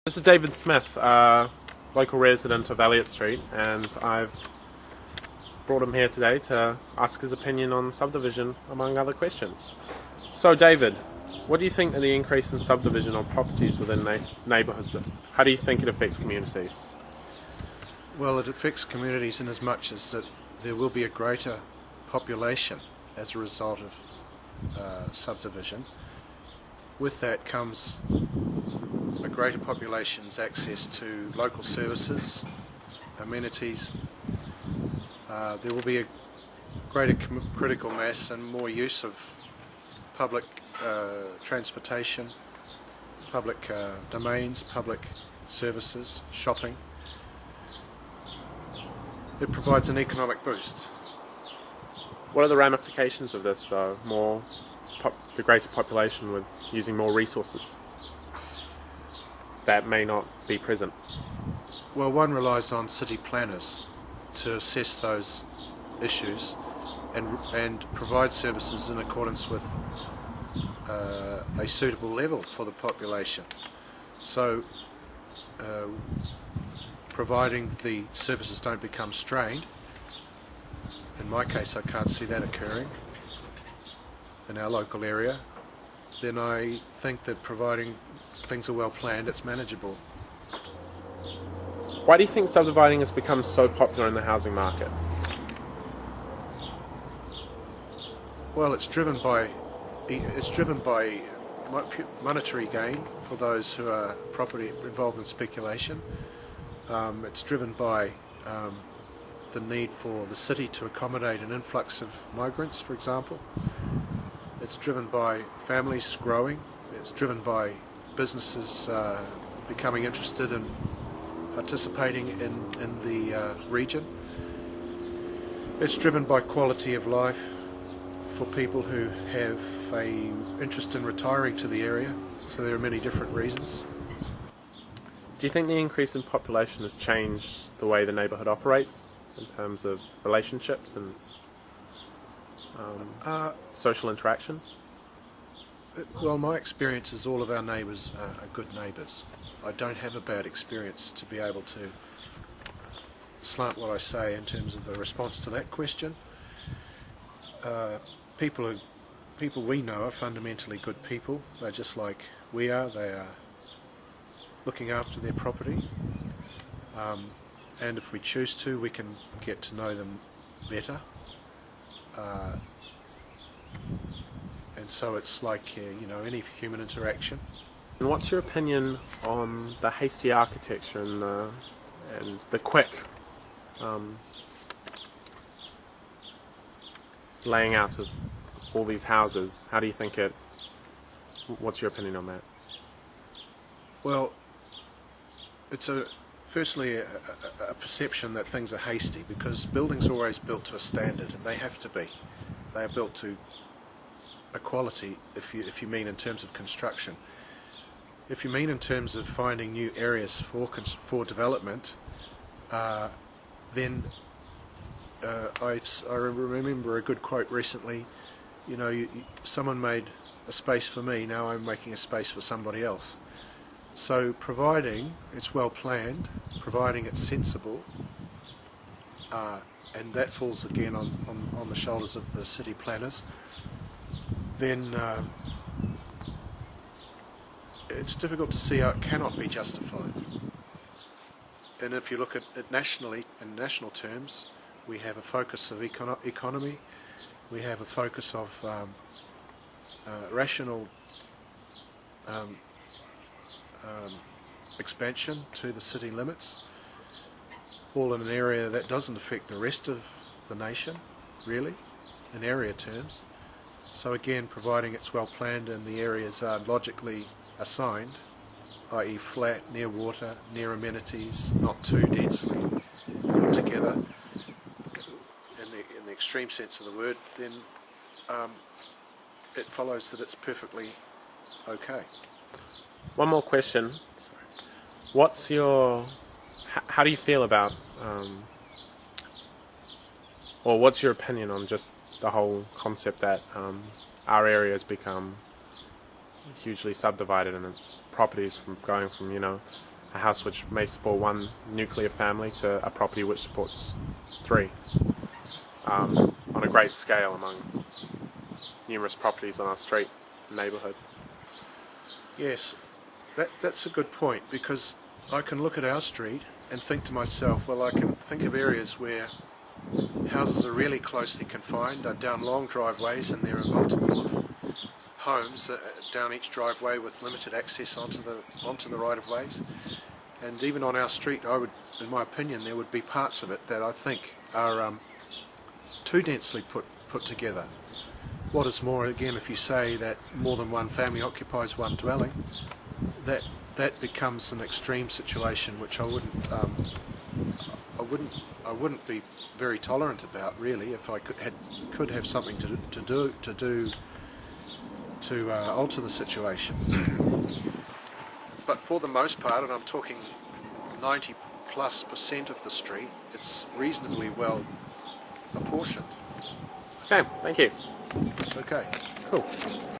This is David Smith, local resident of Elliot Street, and I've brought him here today to ask his opinion on subdivision, among other questions. So David, what do you think of the increase in subdivision on properties within neighbourhoods? How do you think it affects communities? Well, it affects communities in as much as that there will be a greater population as a result of subdivision. With that comes a greater population's access to local services, amenities. There will be a greater critical mass and more use of public transportation, public domains, public services, shopping. It provides an economic boost. What are the ramifications of this, though? The greater population with using more resources that may not be present? Well, one relies on city planners to assess those issues and provide services in accordance with a suitable level for the population. So, providing the services don't become strained, in my case I can't see that occurring in our local area, then I think that providing things are well planned, it's manageable. Why do you think subdividing has become so popular in the housing market? Well, it's driven by monetary gain for those who are property involved in speculation. It's driven by the need for the city to accommodate an influx of migrants, for example. It's driven by families growing. It's driven by businesses becoming interested in participating in the region. It's driven by quality of life for people who have an interest in retiring to the area. So there are many different reasons. Do you think the increase in population has changed the way the neighbourhood operates in terms of relationships and social interaction? Well, my experience is all of our neighbours are good neighbours. I don't have a bad experience to be able to slant what I say in terms of a response to that question. People we know are fundamentally good people. They're just like we are. They are looking after their property. And if we choose to, we can get to know them better. And so it's like any human interaction. And what's your opinion on the hasty architecture and the quick laying out of all these houses? How do you think what's your opinion on that? Well, it's firstly a perception that things are hasty, because buildings are always built to a standard, and they have to be. They are built to a quality, if you mean in terms of construction. If you mean in terms of finding new areas for development, then I remember a good quote recently. Someone made a space for me, now I'm making a space for somebody else. So providing it's well planned, providing it's sensible, and that falls again on the shoulders of the city planners, then it's difficult to see how it cannot be justified. And if you look at it nationally, in national terms, we have a focus of economy, we have a focus of rational expansion to the city limits, all in an area that doesn't affect the rest of the nation, really, in area terms. So again, providing it's well planned and the areas are logically assigned, i.e. flat, near water, near amenities, not too densely put together, in the extreme sense of the word, then it follows that it's perfectly okay. One more question. How do you feel about, or what's your opinion on just the whole concept that our area has become hugely subdivided and its properties going from a house which may support one nuclear family to a property which supports 3, on a great scale among numerous properties on our street neighbourhood. Yes, that's a good point, because I can look at our street and think to myself, well, I can think of areas where houses are really closely confined, are down long driveways, and there are multiple of homes down each driveway with limited access onto the right-of-ways. And even on our street, in my opinion, there would be parts of it that I think are too densely put together. What is more, again, if you say that more than one family occupies one dwelling, that becomes an extreme situation, which I wouldn't be very tolerant about, really, if I could have something to alter the situation. But for the most part, and I'm talking 90+% of the street, it's reasonably well apportioned. Okay, thank you. It's okay. Cool.